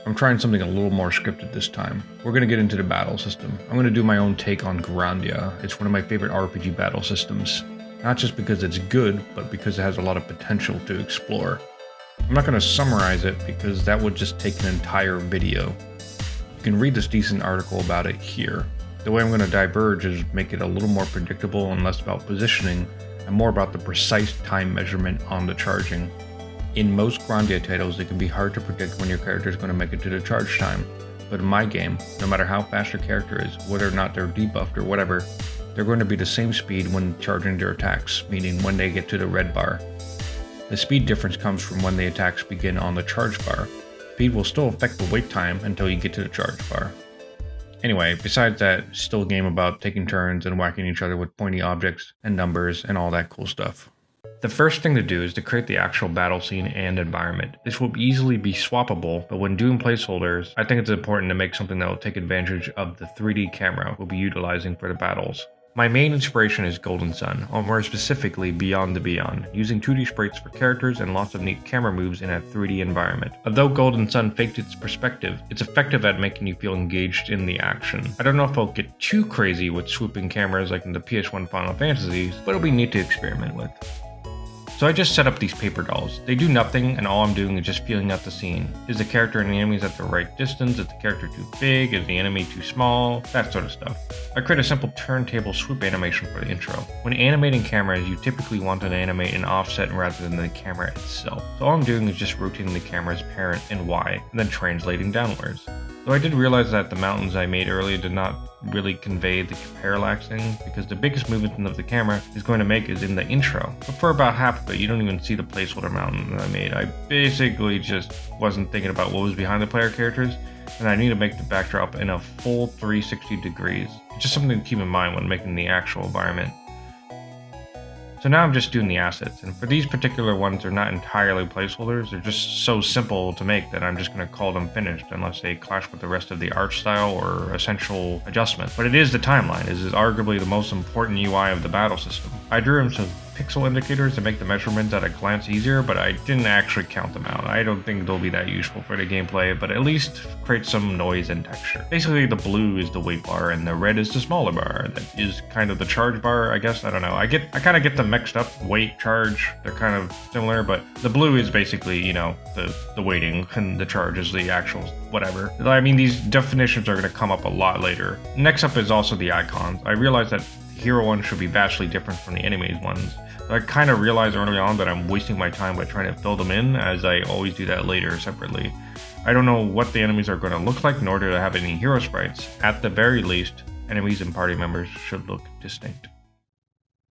I'm trying something a little more scripted this time. We're going to get into the battle system. I'm going to do my own take on Grandia. It's one of my favorite RPG battle systems. Not just because it's good, but because it has a lot of potential to explore. I'm not going to summarize it because that would just take an entire video. You can read this decent article about it here. The way I'm going to diverge is make it a little more predictable and less about positioning, and more about the precise time measurement on the charging. In most Grandia titles, it can be hard to predict when your character is going to make it to the charge time. But in my game, no matter how fast your character is, whether or not they're debuffed or whatever, they're going to be the same speed when charging their attacks, meaning when they get to the red bar. The speed difference comes from when the attacks begin on the charge bar. Speed will still affect the wait time until you get to the charge bar. Anyway, besides that, it's still a game about taking turns and whacking each other with pointy objects and numbers and all that cool stuff. The first thing to do is to create the actual battle scene and environment. This will easily be swappable, but when doing placeholders, I think it's important to make something that will take advantage of the 3D camera we'll be utilizing for the battles. My main inspiration is Golden Sun, or more specifically Beyond the Beyond, using 2D sprites for characters and lots of neat camera moves in a 3D environment. Although Golden Sun faked its perspective, it's effective at making you feel engaged in the action. I don't know if I'll get too crazy with swooping cameras like in the PS1 Final Fantasies, but it'll be neat to experiment with. So I just set up these paper dolls. They do nothing, and all I'm doing is just feeling out the scene. Is the character and the enemies at the right distance? Is the character too big? Is the enemy too small? That sort of stuff. I create a simple turntable swoop animation for the intro. When animating cameras, you typically want to animate an offset rather than the camera itself. So all I'm doing is just rotating the camera's parent and Y, and then translating downwards. Though I did realize that the mountains I made earlier did not really convey the parallaxing, because the biggest movement of the camera is going to make is in the intro. But for about half of it, you don't even see the placeholder mountain that I made. I basically just wasn't thinking about what was behind the player characters, and I need to make the backdrop in a full 360 degrees. It's just something to keep in mind when making the actual environment. So now I'm just doing the assets, and for these particular ones, they're not entirely placeholders. They're just so simple to make that I'm just going to call them finished unless they clash with the rest of the art style or essential adjustment. But it is the timeline. It is arguably the most important UI of the battle system. I drew in some pixel indicators to make the measurements at a glance easier, but I didn't actually count them out. I don't think they'll be that useful for the gameplay, but at least create some noise and texture. Basically, the blue is the weight bar and the red is the smaller bar. That is kind of the charge bar, I guess. I don't know. I kind of get them mixed up. Weight, charge, they're kind of similar, but the blue is basically, you know, the weighting, and the charge is the actual whatever. I mean, these definitions are going to come up a lot later. Next up is also the icons. I realized that the hero one should be vastly different from the enemies ones. I kind of realized early on that I'm wasting my time by trying to fill them in, as I always do that later separately. I don't know what the enemies are going to look like, nor do I have any hero sprites. At the very least, enemies and party members should look distinct.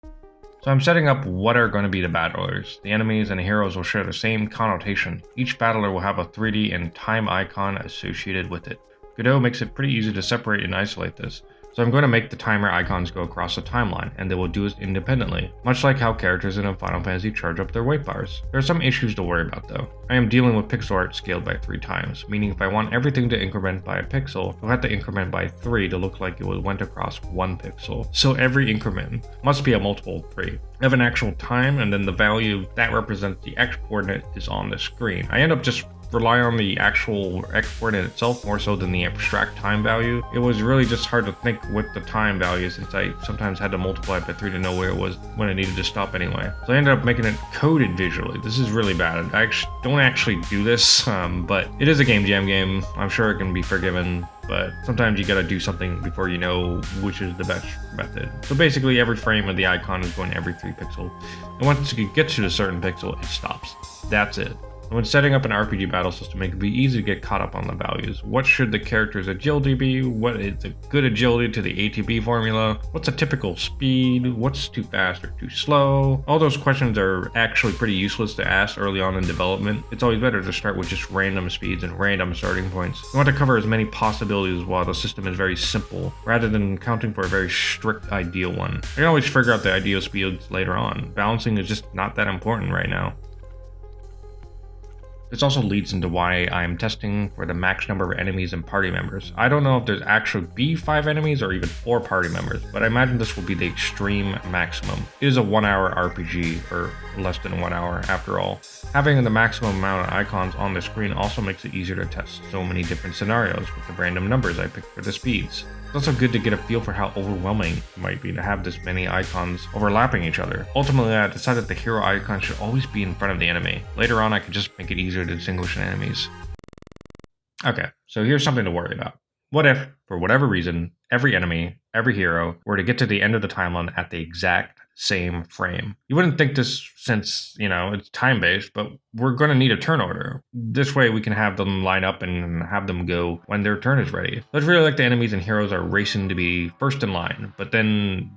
So I'm setting up what are going to be the battlers. The enemies and the heroes will share the same connotation. Each battler will have a 3D and time icon associated with it. Godot makes it pretty easy to separate and isolate this. So I'm going to make the timer icons go across the timeline, and they will do it independently, much like how characters in a Final Fantasy charge up their weight bars. There are some issues to worry about though. I am dealing with pixel art scaled by 3 times, meaning if I want everything to increment by a pixel, I'll have to increment by 3 to look like it went across 1 pixel. So every increment must be a multiple of 3. I have an actual time, and then the value that represents the X coordinate is on the screen. I end up just rely on the actual X coordinate itself more so than the abstract time value. It was really just hard to think with the time value, since I sometimes had to multiply it by 3 to know where it was when I needed to stop anyway. So I ended up making it coded visually. This is really bad. I don't actually do this, but it is a game jam game. I'm sure it can be forgiven, but sometimes you gotta do something before you know which is the best method. So basically every frame of the icon is going every 3 pixels, and once it gets to a certain pixel, it stops. That's it. When setting up an RPG battle system, it can be easy to get caught up on the values. What should the character's agility be? What is a good agility to the ATB formula? What's a typical speed? What's too fast or too slow? All those questions are actually pretty useless to ask early on in development. It's always better to start with just random speeds and random starting points. You want to cover as many possibilities while the system is very simple, rather than counting for a very strict ideal one. I can always figure out the ideal speeds later on. Balancing is just not that important right now. This also leads into why I'm testing for the max number of enemies and party members. I don't know if there's actually be 5 enemies or even 4 party members, but I imagine this will be the extreme maximum. It is a 1-hour RPG, or less than 1 hour after all. Having the maximum amount of icons on the screen also makes it easier to test so many different scenarios with the random numbers I picked for the speeds. It's also good to get a feel for how overwhelming it might be to have this many icons overlapping each other. Ultimately, I decided the hero icon should always be in front of the enemy. Later on, I could just make it easier to distinguish enemies. Okay, so here's something to worry about. What if, for whatever reason, every enemy, every hero, were to get to the end of the timeline at the exact same frame? You wouldn't think this since, it's time-based, but we're going to need a turn order. This way we can have them line up and have them go when their turn is ready. So it's really like the enemies and heroes are racing to be first in line, but then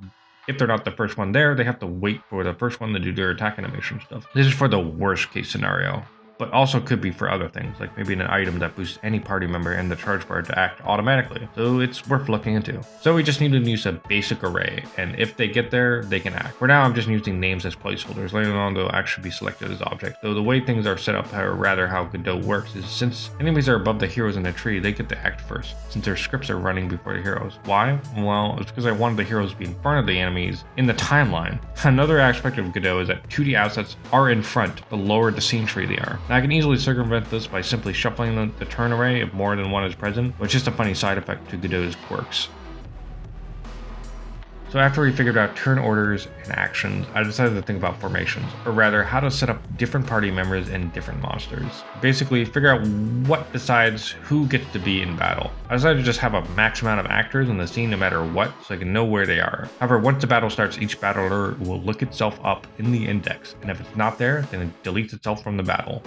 if they're not the first one there, they have to wait for the first one to do their attack animation stuff. This is for the worst case scenario, but also could be for other things, like maybe an item that boosts any party member in the charge bar to act automatically, so it's worth looking into. So we just need to use a basic array, and if they get there, they can act. For now, I'm just using names as placeholders. Later on, they'll actually be selected as objects. So the way things are set up, or rather how Godot works, is since enemies are above the heroes in the tree, they get to act first, since their scripts are running before the heroes. Why? Well, it's because I wanted the heroes to be in front of the enemies in the timeline. Another aspect of Godot is that 2D assets are in front, the lower the scene tree they are. Now, I can easily circumvent this by simply shuffling the turn array if more than one is present, which is just a funny side effect to Godot's quirks. So after we figured out turn orders and actions, I decided to think about formations, or rather how to set up different party members and different monsters. Basically, figure out what decides who gets to be in battle. I decided to just have a max amount of actors in the scene no matter what, so I can know where they are. However, once the battle starts, each battler will look itself up in the index, and if it's not there, then it deletes itself from the battle.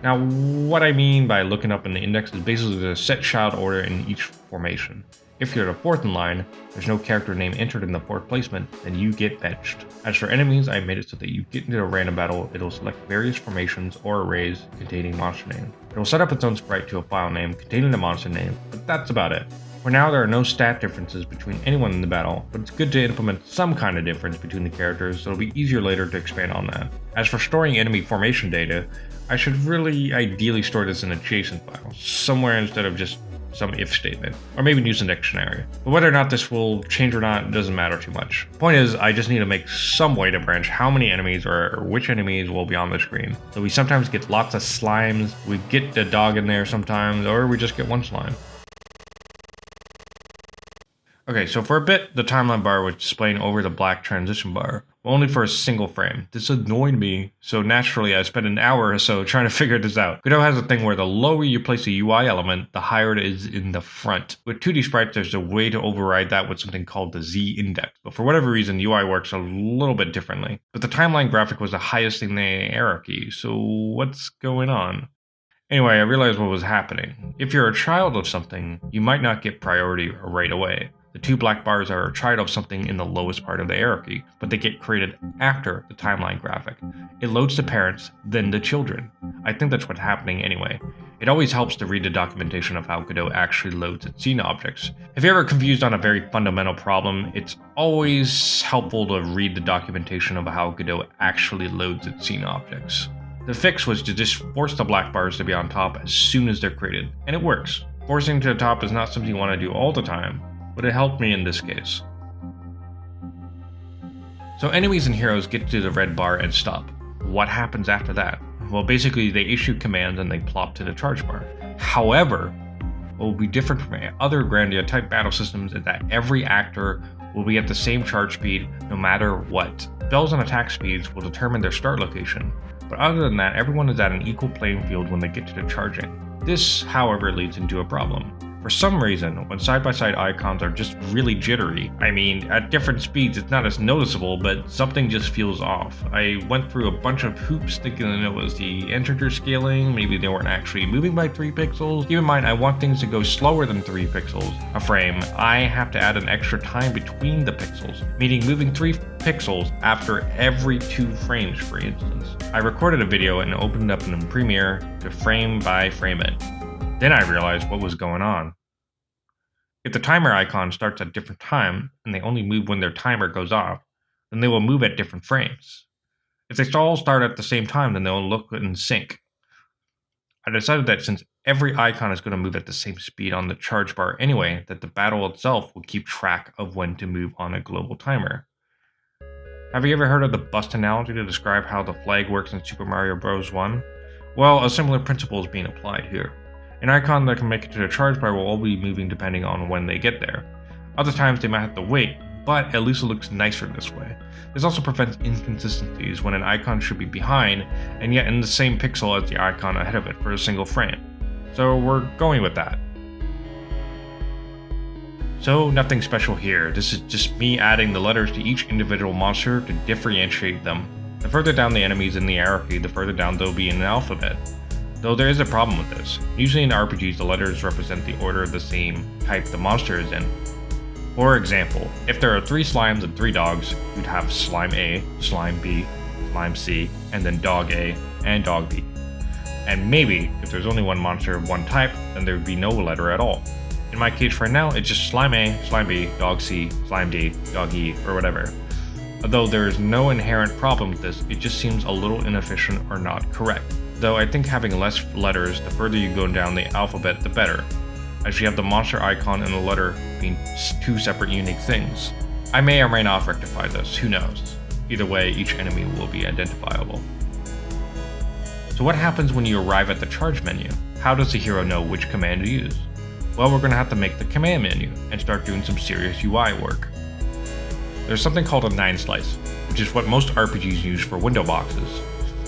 Now, what I mean by looking up in the index is basically the set child order in each formation. If you're the fourth in line, there's no character name entered in the fourth placement, then you get benched. As for enemies, I made it so that you get into a random battle, it'll select various formations or arrays containing monster names. It will set up its own sprite to a file name containing the monster name, but that's about it. For now, there are no stat differences between anyone in the battle, but it's good to implement some kind of difference between the characters, so it'll be easier later to expand on that. As for storing enemy formation data, I should really ideally store this in a JSON file, somewhere instead of just some if statement, or maybe use a dictionary. But whether or not this will change or not doesn't matter too much. Point is, I just need to make some way to branch how many enemies or which enemies will be on the screen. So we sometimes get lots of slimes, we get the dog in there sometimes, or we just get one slime. Okay, so for a bit, the timeline bar was displaying over the black transition bar, but only for a single frame. This annoyed me, so naturally I spent an hour or so trying to figure this out. Godot has a thing where the lower you place a UI element, the higher it is in the front. With 2D sprites, there's a way to override that with something called the Z index, but for whatever reason, UI works a little bit differently. But the timeline graphic was the highest in the hierarchy, so what's going on? Anyway, I realized what was happening. If you're a child of something, you might not get priority right away. The two black bars are a child of something in the lowest part of the hierarchy, but they get created after the timeline graphic. It loads the parents, then the children. I think that's what's happening anyway. It always helps to read the documentation of how Godot actually loads its scene objects. If you're ever confused on a very fundamental problem, it's always helpful to read the documentation of how Godot actually loads its scene objects. The fix was to just force the black bars to be on top as soon as they're created, and it works. Forcing to the top is not something you want to do all the time, but it helped me in this case. So enemies and heroes get to the red bar and stop. What happens after that? Well, basically they issue commands and they plop to the charge bar. However, what will be different from other Grandia type battle systems is that every actor will be at the same charge speed no matter what. Spells and attack speeds will determine their start location, but other than that, everyone is at an equal playing field when they get to the charging. This, however, leads into a problem. For some reason, when side-by-side icons are just really jittery, I mean, at different speeds it's not as noticeable, but something just feels off. I went through a bunch of hoops thinking it was the integer scaling, maybe they weren't actually moving by 3 pixels. Keep in mind, I want things to go slower than 3 pixels a frame. I have to add an extra time between the pixels, meaning moving 3 pixels after every 2 frames, for instance. I recorded a video and opened up in Premiere to frame by frame it. Then I realized what was going on. If the timer icon starts at a different time, and they only move when their timer goes off, then they will move at different frames. If they all start at the same time, then they'll look in sync. I decided that since every icon is going to move at the same speed on the charge bar anyway, that the battle itself will keep track of when to move on a global timer. Have you ever heard of the bust analogy to describe how the flag works in Super Mario Bros. 1? Well, a similar principle is being applied here. An icon that can make it to the charge bar will all be moving depending on when they get there. Other times they might have to wait, but at least it looks nicer this way. This also prevents inconsistencies when an icon should be behind, and yet in the same pixel as the icon ahead of it for a single frame. So we're going with that. So nothing special here, this is just me adding the letters to each individual monster to differentiate them. The further down the enemies in the hierarchy, the further down they'll be in the alphabet. Though there is a problem with this. Usually in RPGs, the letters represent the order of the same type the monster is in. For example, if there are 3 slimes and 3 dogs, you'd have Slime A, Slime B, Slime C, and then Dog A and Dog B. And maybe, if there's only one monster of one type, then there would be no letter at all. In my case right now, it's just Slime A, Slime B, Dog C, Slime D, Dog E, or whatever. Although there is no inherent problem with this, it just seems a little inefficient or not correct. Though I think having less letters the further you go down the alphabet, the better, as you have the monster icon and the letter being 2 separate unique things. I may or may not rectify this, who knows. Either way, each enemy will be identifiable. So what happens when you arrive at the charge menu? How does the hero know which command to use? Well, we're going to have to make the command menu and start doing some serious UI work. There's something called a 9 slice, which is what most RPGs use for window boxes.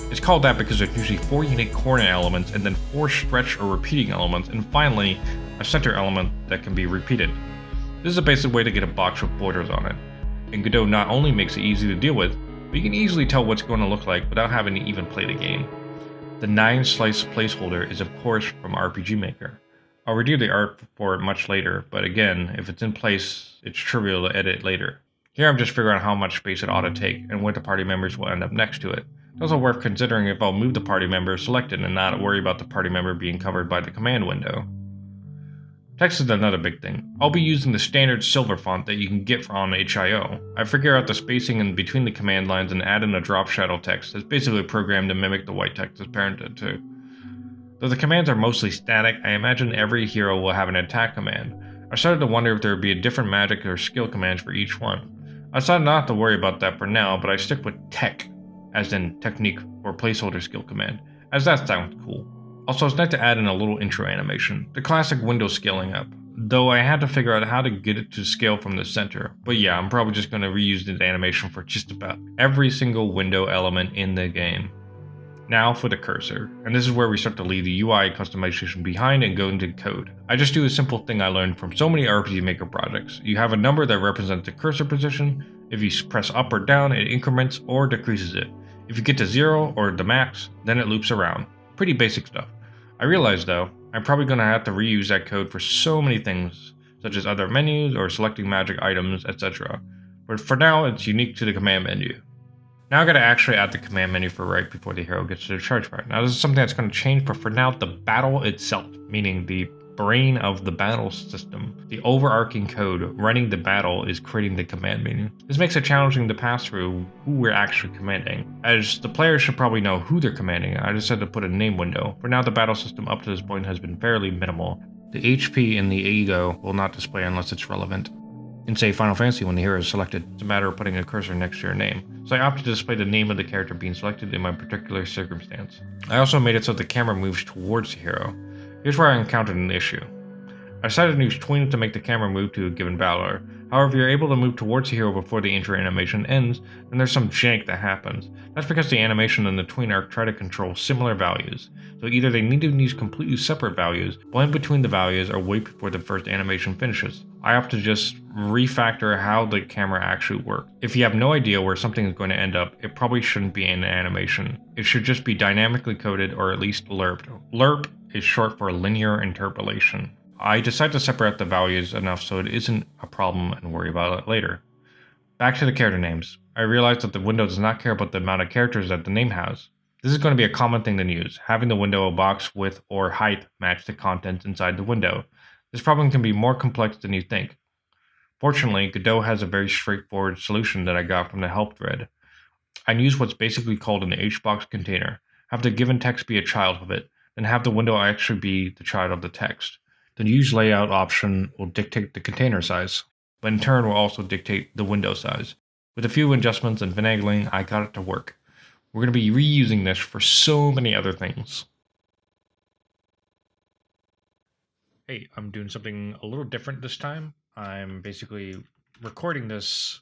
It's called that because there's usually 4 unique corner elements and then 4 stretch or repeating elements, and finally, a center element that can be repeated. This is a basic way to get a box with borders on it, and Godot not only makes it easy to deal with, but you can easily tell what's going to look like without having to even play the game. The 9 slice placeholder is of course from RPG Maker. I'll review the art for it much later, but again, if it's in place, it's trivial to edit later. Here I'm just figuring out how much space it ought to take and what the party members will end up next to it. It's also worth considering if I'll move the party member selected and not worry about the party member being covered by the command window. Text is another big thing. I'll be using the standard silver font that you can get on HIO. I figure out the spacing in between the command lines and add in a drop shadow text that's basically programmed to mimic the white text as parented to. Though the commands are mostly static, I imagine every hero will have an attack command. I started to wonder if there would be a different magic or skill commands for each one. I decided not to worry about that for now, but I stick with tech, as in technique or placeholder skill command, as that sounds cool. Also, it's nice to add in a little intro animation, the classic window scaling up, though I had to figure out how to get it to scale from the center. But yeah, I'm probably just going to reuse this animation for just about every single window element in the game. Now for the cursor, and this is where we start to leave the UI customization behind and go into code. I just do a simple thing I learned from so many RPG Maker projects. You have a number that represents the cursor position. If you press up or down, it increments or decreases it. If you get to 0 or the max, then it loops around. Pretty basic stuff. I realize though, I'm probably going to have to reuse that code for so many things, such as other menus or selecting magic items, etc. But for now, it's unique to the command menu. Now I gotta actually add the command menu for right before the hero gets to the charge bar. Now this is something that's going to change, but for now the battle itself, meaning the brain of the battle system, the overarching code running the battle is creating the command menu. This makes it challenging to pass through who we're actually commanding, as the player should probably know who they're commanding. I just had to put a name window. For now the battle system up to this point has been fairly minimal. The HP and the ego will not display unless it's relevant. In say Final Fantasy, when the hero is selected, it's a matter of putting a cursor next to your name, so I opted to display the name of the character being selected in my particular circumstance. I also made it so the camera moves towards the hero. Here's where I encountered an issue. I decided to use tween to make the camera move to a given battler. However, if you're able to move towards the hero before the intro animation ends, then there's some jank that happens. That's because the animation and the tween arc try to control similar values, so either they need to use completely separate values, blend between the values, or wait before the first animation finishes. I opt to just refactor how the camera actually works. If you have no idea where something is going to end up, it probably shouldn't be an animation. It should just be dynamically coded or at least lerped. Lerp is short for linear interpolation. I decided to separate the values enough so it isn't a problem and worry about it later. Back to the character names. I realized that the window does not care about the amount of characters that the name has. This is going to be a common thing to use, having the window box width or height match the contents inside the window. This problem can be more complex than you think. Fortunately, Godot has a very straightforward solution that I got from the help thread. I use what's basically called an HBox container. Have the given text be a child of it. then have the window actually be the child of the text. The use layout option will dictate the container size, but in turn will also dictate the window size. With a few adjustments and finagling, I got it to work. We're going to be reusing this for so many other things. Hey, I'm doing something a little different this time. I'm basically recording this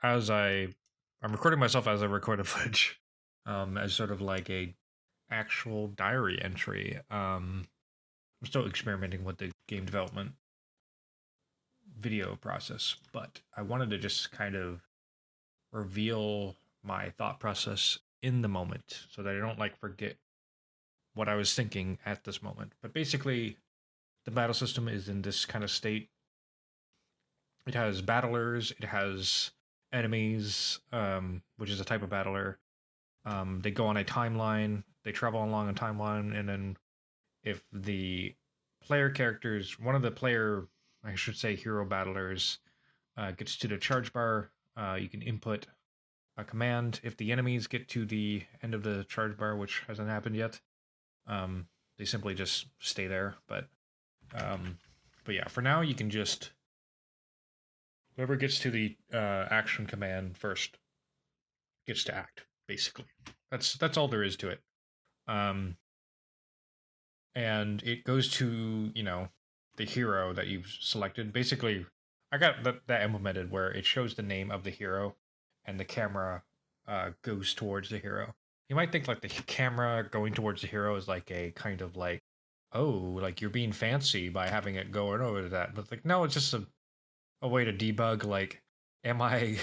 as I'm recording myself as I record a footage, as sort of like a actual diary entry. I'm still experimenting with the game development video process, but I wanted to just kind of reveal my thought process in the moment so that I don't like forget what I was thinking at this moment. But basically, the battle system is in this kind of state. It has battlers, it has enemies, which is a type of battler. They go on a timeline, they travel along a timeline, and then if the player characters, one of the player, I should say, hero battlers, gets to the charge bar, you can input a command. If the enemies get to the end of the charge bar, which hasn't happened yet, they simply just stay there. But yeah, for now you can just whoever gets to the action command first gets to act. Basically, that's all there is to it. And it goes to the hero that you've selected. Basically, I got that implemented where it shows the name of the hero, and the camera goes towards the hero. You might think like the camera going towards the hero is like a kind of like, oh, like you're being fancy by having it going over to that. But like, no, it's just a way to debug, like, am I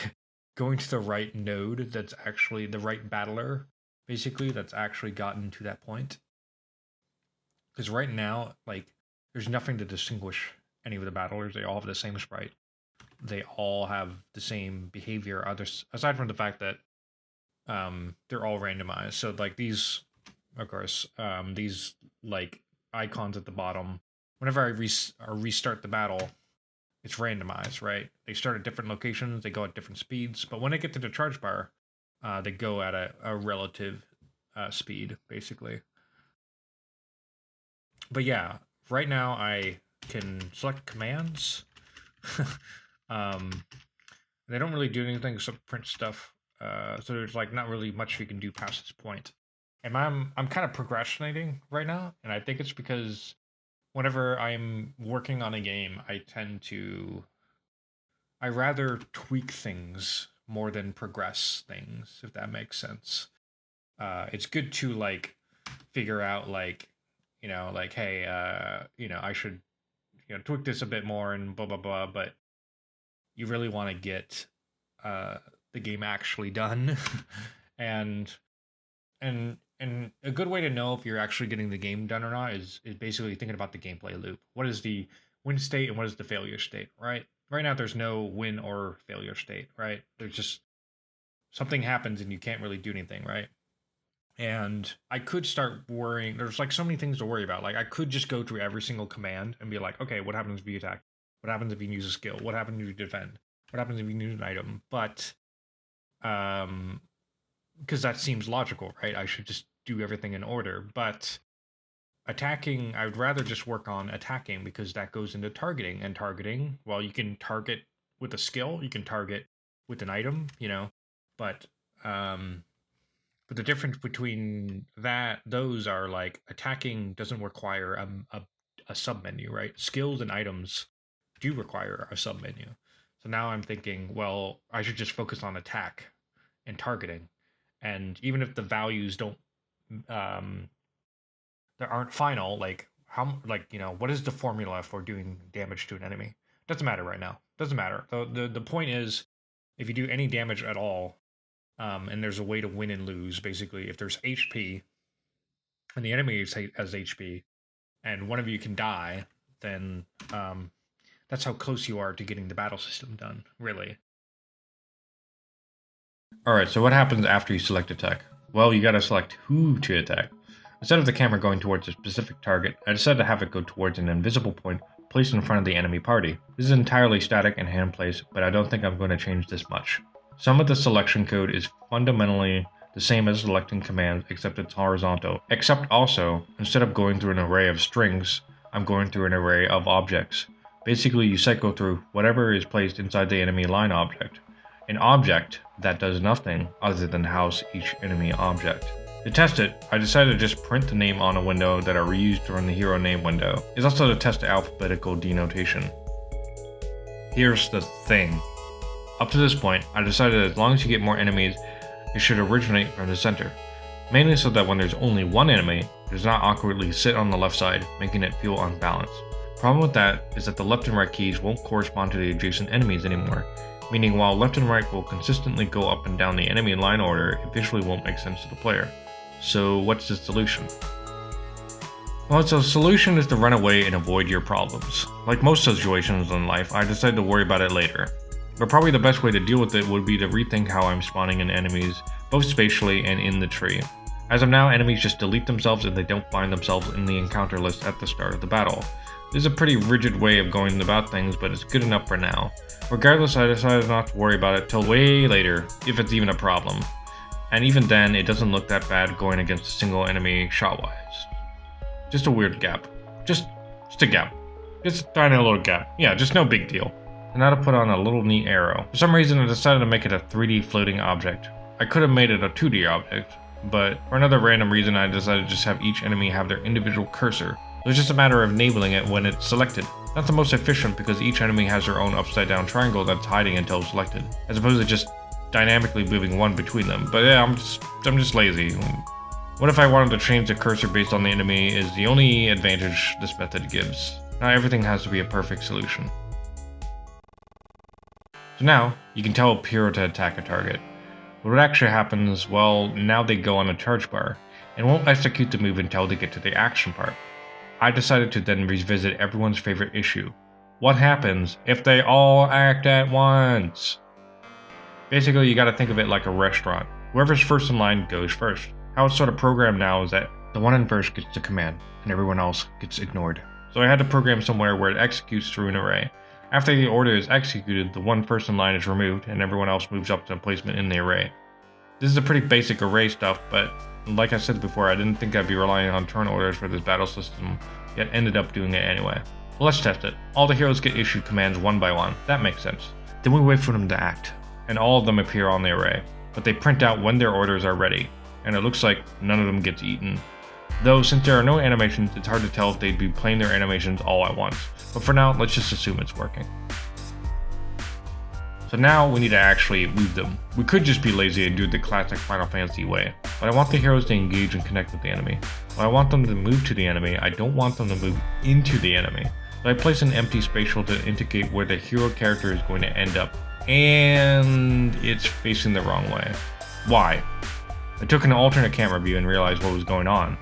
going to the right node that's actually the right battler, basically, that's actually gotten to that point? Because right now, like, there's nothing to distinguish any of the battlers. They all have the same sprite. They all have the same behavior, others aside from the fact that they're all randomized. So like these, of course, these like icons at the bottom, whenever I restart the battle, it's randomized, right? They start at different locations, they go at different speeds, but when they get to the charge bar, they go at a relative speed, basically. But yeah, right now I can select commands. They don't really do anything except print stuff. So there's like not really much you can do past this point. And I'm kind of procrastinating right now, and I think it's because whenever I'm working on a game, I rather tweak things more than progress things, if that makes sense. It's good to like figure out like, like, hey, I should, tweak this a bit more and blah blah blah, but you really want to get the game actually done. and and a good way to know if you're actually getting the game done or not is basically thinking about the gameplay loop. What is the win state and what is the failure state, right? Right now there's no win or failure state, right? There's just something happens and you can't really do anything, right? And I could start worrying. There's like so many things to worry about. Like I could just go through every single command and be like, okay, what happens if you attack? What happens if you use a skill? What happens if you defend? What happens if you use an item? But because that seems logical, right? I should just do everything in order. But attacking, I would rather just work on attacking because that goes into targeting. And targeting, well, you can target with a skill, you can target with an item, but the difference between those are like attacking doesn't require a sub menu, right? Skills and items do require a sub menu. So now I'm thinking, well, I should just focus on attack and targeting. And even if the values don't, they aren't final, like what is the formula for doing damage to an enemy? Doesn't matter right now. Doesn't matter. The point is, if you do any damage at all, and there's a way to win and lose, basically, if there's HP and the enemy has HP, and one of you can die, then that's how close you are to getting the battle system done, really. Alright, so what happens after you select attack? Well, you gotta select who to attack. Instead of the camera going towards a specific target, I decided to have it go towards an invisible point placed in front of the enemy party. This is entirely static and hand placed, but I don't think I'm going to change this much. Some of the selection code is fundamentally the same as selecting commands except it's horizontal. Except also, instead of going through an array of strings, I'm going through an array of objects. Basically, you cycle through whatever is placed inside the enemy line object. An object that does nothing other than house each enemy object. To test it, I decided to just print the name on a window that are reused during the hero name window. It's also to test the alphabetical denotation. Here's the thing. Up to this point, I decided that as long as you get more enemies, it should originate from the center. Mainly so that when there's only one enemy, it does not awkwardly sit on the left side, making it feel unbalanced. Problem with that is that the left and right keys won't correspond to the adjacent enemies anymore, meaning while left and right will consistently go up and down the enemy line order, it visually won't make sense to the player. So what's the solution? Well, the solution is to run away and avoid your problems. Like most situations in life, I decided to worry about it later. But probably the best way to deal with it would be to rethink how I'm spawning in enemies, both spatially and in the tree. As of now, enemies just delete themselves if they don't find themselves in the encounter list at the start of the battle. This is a pretty rigid way of going about things, but it's good enough for now. Regardless, I decided not to worry about it till way later, if it's even a problem. And even then, it doesn't look that bad going against a single enemy shot-wise. Just a weird gap. Just a gap. Just a tiny little gap. Yeah, just no big deal. And now to put on a little neat arrow. For some reason, I decided to make it a 3D floating object. I could have made it a 2D object, but for another random reason, I decided to just have each enemy have their individual cursor. So it's just a matter of enabling it when it's selected. Not the most efficient because each enemy has their own upside down triangle that's hiding until selected, as opposed to just dynamically moving one between them. But yeah, I'm just lazy. What if I wanted to change the cursor based on the enemy is the only advantage this method gives. Not everything has to be a perfect solution. So now, you can tell a hero to attack a target. But what actually happens, well, now they go on a charge bar, and won't execute the move until they get to the action part. I decided to then revisit everyone's favorite issue. What happens if they all act at once? Basically, you gotta think of it like a restaurant. Whoever's first in line goes first. How it's sort of programmed now is that the one in first gets the command, and everyone else gets ignored. So I had to program somewhere where it executes through an array. After the order is executed, the one first in line is removed, and everyone else moves up to placement in the array. This is a pretty basic array stuff, but like I said before, I didn't think I'd be relying on turn orders for this battle system, yet ended up doing it anyway. Well, let's test it. All the heroes get issued commands one by one. That makes sense. Then we wait for them to act, and all of them appear on the array, but they print out when their orders are ready, and it looks like none of them gets eaten. Though, since there are no animations, it's hard to tell if they'd be playing their animations all at once. But for now, let's just assume it's working. So now we need to actually move them. We could just be lazy and do it the classic Final Fantasy way, but I want the heroes to engage and connect with the enemy. When I want them to move to the enemy, I don't want them to move into the enemy. So I place an empty spatial to indicate where the hero character is going to end up, and it's facing the wrong way. Why? I took an alternate camera view and realized what was going on.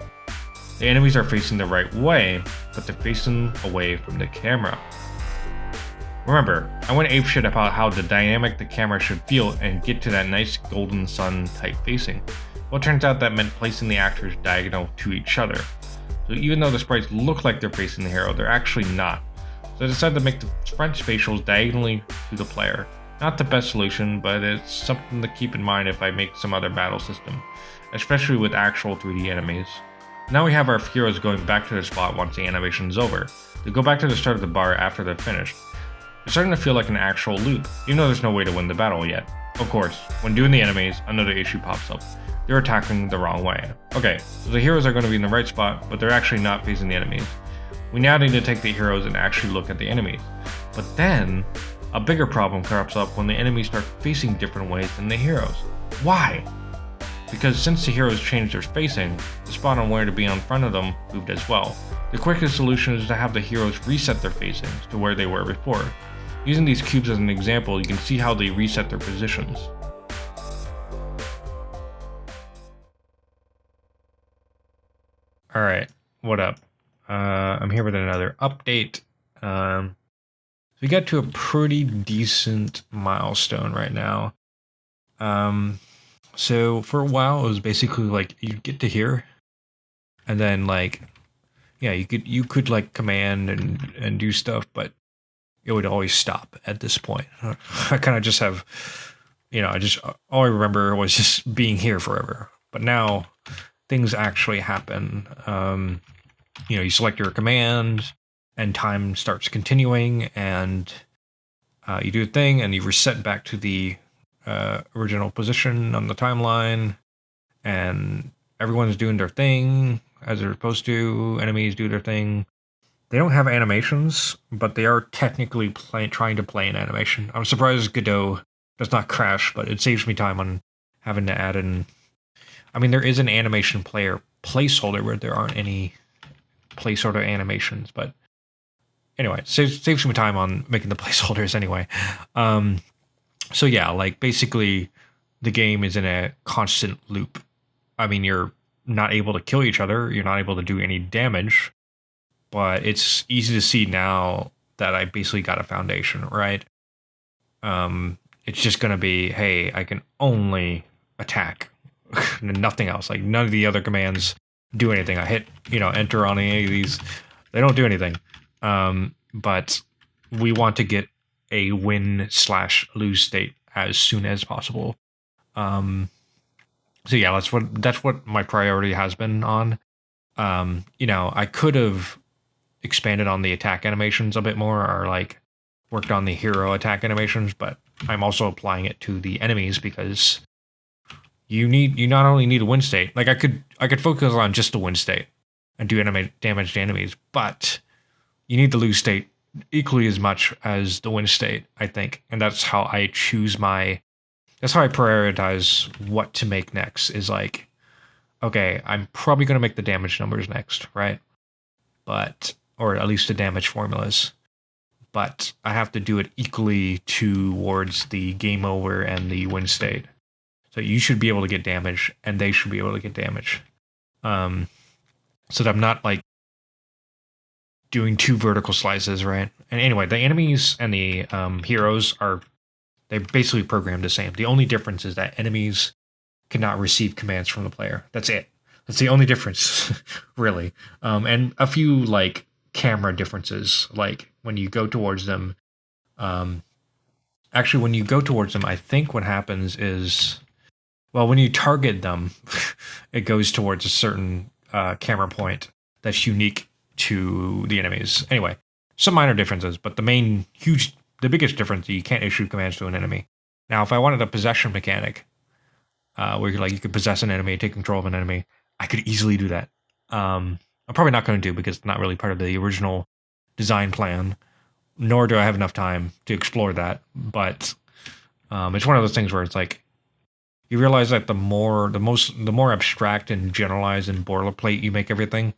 The enemies are facing the right way, but they're facing away from the camera. Remember, I went apeshit about how dynamic the camera should feel and get to that nice golden sun type facing. Well, it turns out that meant placing the actors diagonal to each other. So even though the sprites look like they're facing the hero, they're actually not. So I decided to make the front spatials diagonally to the player. Not the best solution, but it's something to keep in mind if I make some other battle system, especially with actual 3D enemies. Now we have our heroes going back to their spot once the animation is over. They go back to the start of the bar after they're finished. It's starting to feel like an actual loop, even though there's no way to win the battle yet. Of course, when doing the enemies, another issue pops up. They're attacking the wrong way. Okay, so the heroes are going to be in the right spot, but they're actually not facing the enemies. We now need to take the heroes and actually look at the enemies. But then, a bigger problem crops up when the enemies start facing different ways than the heroes. Why? Because since the heroes changed their facing, the spot on where to be in front of them moved as well. The quickest solution is to have the heroes reset their facings to where they were before. Using these cubes as an example, you can see how they reset their positions. Alright, what up? I'm here with another update. We got to a pretty decent milestone right now. So for a while, it was basically like you get to here, and then like, yeah, you could like command and do stuff, but it would always stop at this point. I kind of just have you know, all I remember was just being here forever. But now things actually happen. You know, you select your command, and time starts continuing, and you do a thing, and you reset back to the original position on the timeline, and everyone's doing their thing as they're supposed to. Enemies do their thing. They don't have animations, but they are technically trying to play an animation. I'm surprised Godot does not crash, but it saves me time on having to add in. I mean, there is an animation player placeholder where there aren't any placeholder animations, but anyway, saves me time on making the placeholders anyway. So yeah, like basically the game is in a constant loop. I mean, you're not able to kill each other, you're not able to do any damage, but it's easy to see now that I basically got a foundation, right? It's just gonna be, hey, I can only attack, nothing else. Like none of the other commands do anything. I hit, you know, enter on any of these, they don't do anything. But we want to get a win/lose state as soon as possible. So yeah, that's what my priority has been on. You know, I could have expanded on the attack animations a bit more, or like worked on the hero attack animations, but I'm also applying it to the enemies because you not only need a win state. Like I could focus on just the win state and do damage to enemies, but you need the lose state equally as much as the win state, I think. And that's how I prioritize what to make next, is like, okay, I'm probably going to make the damage numbers next, right? But, or at least the damage formulas. But I have to do it equally towards the game over and the win state. So you should be able to get damage, and they should be able to get damage. So that I'm not like doing two vertical slices, right? And anyway, the enemies and the heroes they're basically programmed the same. The only difference is that enemies cannot receive commands from the player. That's it. That's the only difference, really. And a few like camera differences, like when you go towards them. Actually, when you go towards them, I think what happens is, well, when you target them, it goes towards a certain camera point that's unique to the enemies. Anyway, some minor differences, but the biggest difference is you can't issue commands to an enemy. Now, if I wanted a possession mechanic, where you could possess an enemy, take control of an enemy, I could easily do that. I'm probably not going to do, because it's not really part of the original design plan, nor do I have enough time to explore that. But it's one of those things where it's like, you realize that the more abstract and generalized and boilerplate you make everything,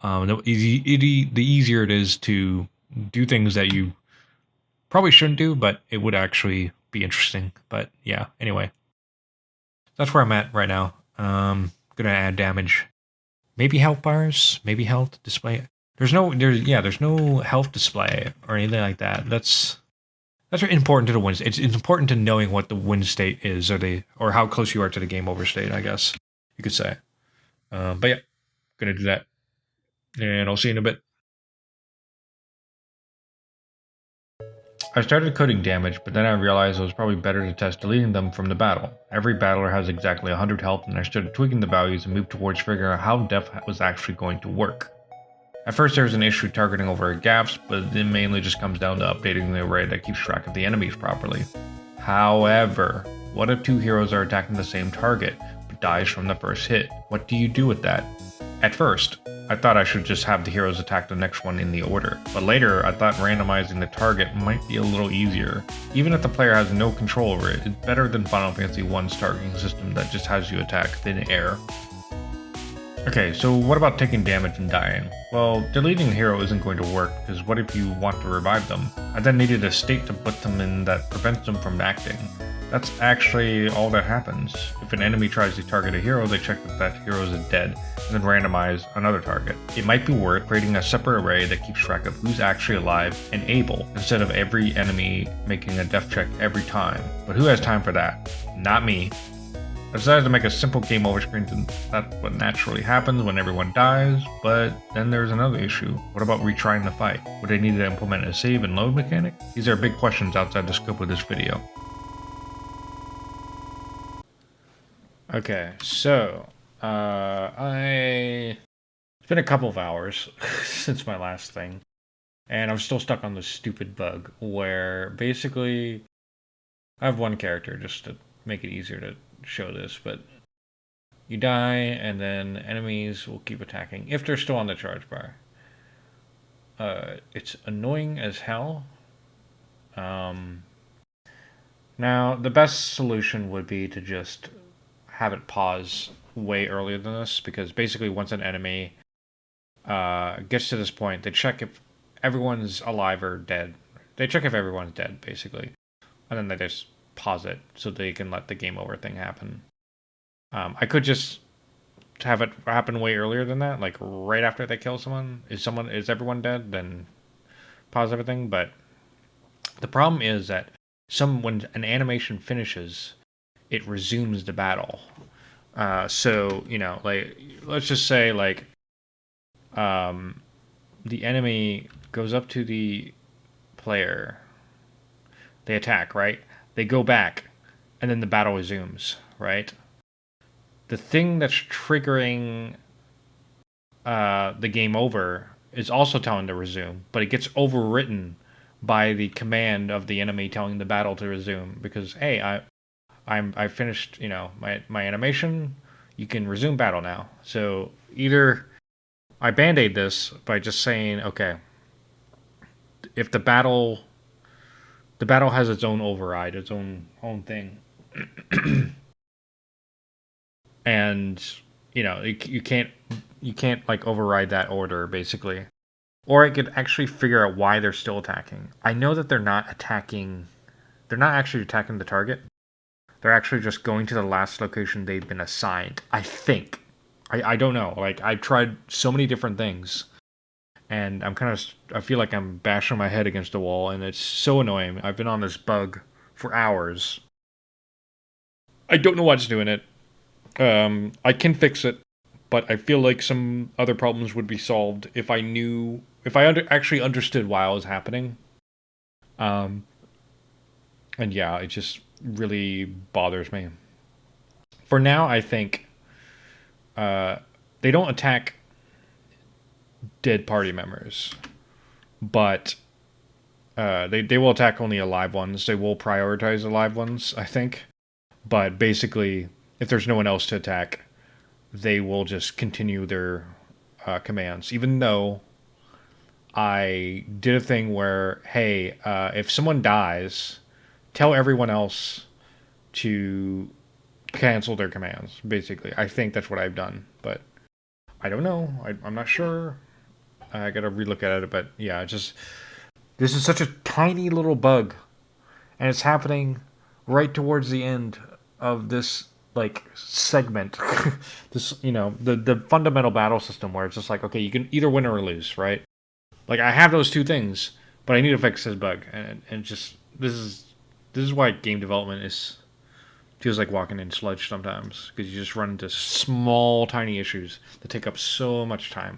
the easier it is to do things that you probably shouldn't do, but it would actually be interesting. But yeah, anyway, that's where I'm at right now. Gonna add damage, maybe health bars, maybe health display. There's no health display or anything like that. That's important to the win. It's important to knowing what the win state is, or how close you are to the game over state, I guess you could say. But yeah, gonna do that, and I'll see you in a bit. I started coding damage, but then I realized it was probably better to test deleting them from the battle. Every battler has exactly 100 health, and I started tweaking the values and moved towards figuring out how def was actually going to work. At first there was an issue targeting over gaps, but it mainly just comes down to updating the array that keeps track of the enemies properly. However, what if two heroes are attacking the same target, but dies from the first hit? What do you do with that? At first, I thought I should just have the heroes attack the next one in the order, but later I thought randomizing the target might be a little easier. Even if the player has no control over it, it's better than Final Fantasy 1's targeting system that just has you attack thin air. Okay, so what about taking damage and dying? Well, deleting a hero isn't going to work, because what if you want to revive them? I then needed a state to put them in that prevents them from acting. That's actually all that happens. If an enemy tries to target a hero, they check that hero is dead, and then randomize another target. It might be worth creating a separate array that keeps track of who's actually alive and able, instead of every enemy making a death check every time. But who has time for that? Not me. I decided to make a simple game over screen, and that's what naturally happens when everyone dies, but then there's another issue. What about retrying the fight? Would they need to implement a save and load mechanic? These are big questions outside the scope of this video. Okay, so I it's been a couple of hours since my last thing, and I'm still stuck on this stupid bug where basically I have one character just to make it easier to show this, but you die and then enemies will keep attacking if they're still on the charge bar. It's annoying as hell. Um, Now the best solution would be to just have it pause way earlier than this because basically once an enemy gets to this point, they check if everyone's alive or dead. They check if everyone's dead, basically, and then they just pause it so they can let the game over thing happen. I could just have it happen way earlier than that, like right after they kill someone. Is everyone dead? Then pause everything. But the problem is that when an animation finishes, it resumes the battle. So like let's just say like um, the enemy goes up to the player, they attack, right? They go back, and then the battle resumes, right? The thing that's triggering the game over is also telling to resume, but it gets overwritten by the command of the enemy telling the battle to resume because hey, I finished my animation. You can resume battle now. So either I band-aid this by just saying okay, if the battle has its own override, its own thing, and you can't like override that order basically. Or I could actually figure out why they're still attacking. I know that they're not attacking. They're not actually attacking the target. They're actually just going to the last location they've been assigned. I think. I don't know. Like I've tried so many different things, and I feel like I'm bashing my head against a wall, and it's so annoying. I've been on this bug for hours. I don't know what's doing it. I can fix it, but I feel like some other problems would be solved if I actually understood why it was happening. Um, and yeah, it just really bothers me. For now, I think uh, they don't attack dead party members, but they will attack only alive ones. They will prioritize alive ones, I think. But basically, if there's no one else to attack, they will just continue their commands, even though I did a thing where, hey, if someone dies, tell everyone else to cancel their commands. Basically, I think that's what I've done, but I don't know. I'm not sure. I gotta relook at it, but yeah, just this is such a tiny little bug, and it's happening right towards the end of this like segment. This the fundamental battle system where it's just like okay, you can either win or lose, right? Like I have those two things, but I need to fix this bug, and just this is why game development is feels like walking in sludge sometimes because you just run into small tiny issues that take up so much time.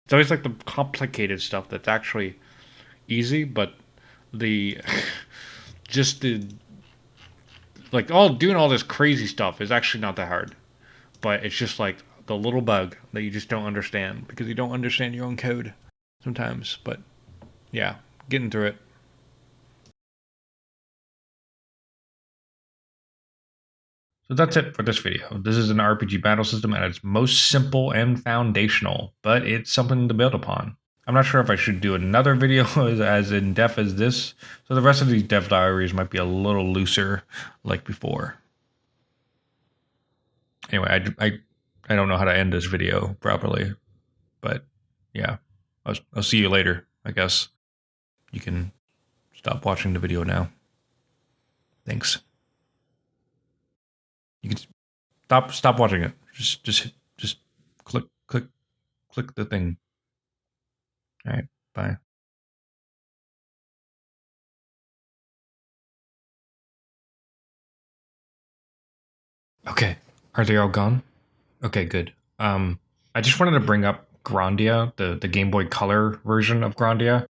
It's always like the complicated stuff that's actually easy, but the just the like all doing all this crazy stuff is actually not that hard. But it's just like the little bug that you just don't understand because you don't understand your own code sometimes. But yeah, getting through it. So that's it for this video. This is an RPG battle system at its most simple and foundational, but it's something to build upon. I'm not sure if I should do another video as in depth as this, so the rest of these dev diaries might be a little looser like before. Anyway, I don't know how to end this video properly, but yeah, I'll see you later, I guess. You can stop watching the video now. Thanks. You can stop watching it. Just click the thing. All right. Bye. Okay. Are they all gone? Okay, good. I just wanted to bring up Grandia, the Game Boy Color version of Grandia.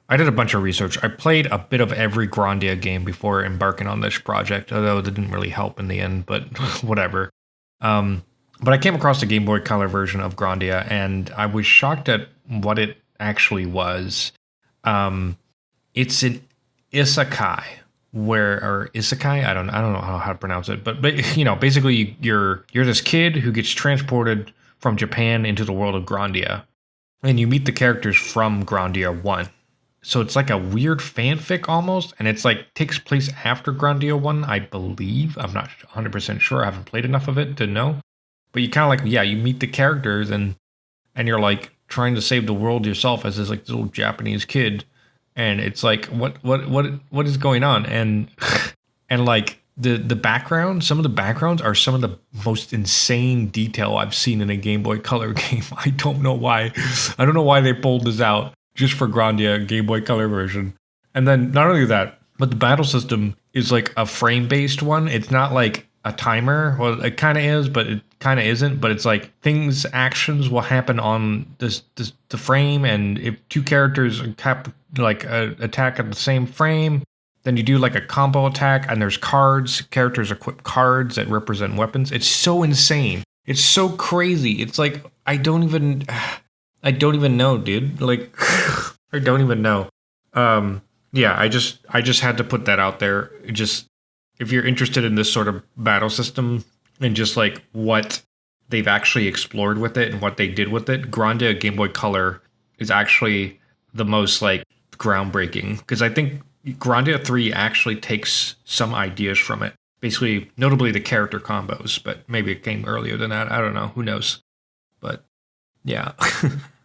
I did a bunch of research. I played a bit of every Grandia game before embarking on this project, although it didn't really help in the end, but whatever. But I came across the Game Boy Color version of Grandia, and I was shocked at what it actually was. It's an isekai, or isekai. I don't know how to pronounce it, but basically you're this kid who gets transported from Japan into the world of Grandia, and you meet the characters from Grandia 1. So it's like a weird fanfic almost, and it's like takes place after Grandia 1, I believe. I'm not 100% sure. I haven't played enough of it to know. But you kind of like, yeah, you meet the characters and you're like trying to save the world yourself as this like little Japanese kid, and it's like what is going on? And and like the background, some of the backgrounds are some of the most insane detail I've seen in a Game Boy Color game. I don't know why. I don't know why they pulled this out just for Grandia Game Boy Color version. And then not only that, but the battle system is like a frame based one. It's not like a timer. Well, it kind of is, but it kind of isn't. But it's like actions will happen on the frame, and if two characters attack at the same frame, then you do like a combo attack, and there's cards. Characters equip cards that represent weapons. It's so insane. It's so crazy. It's like I don't even know, dude. Like I don't even know. Yeah, I just had to put that out there. Just if you're interested in this sort of battle system and just like what they've actually explored with it and what they did with it, Grandia Game Boy Color is actually the most like groundbreaking, because I think Grandia 3 actually takes some ideas from it. Basically, notably the character combos, but maybe it came earlier than that. I don't know. Who knows? But yeah.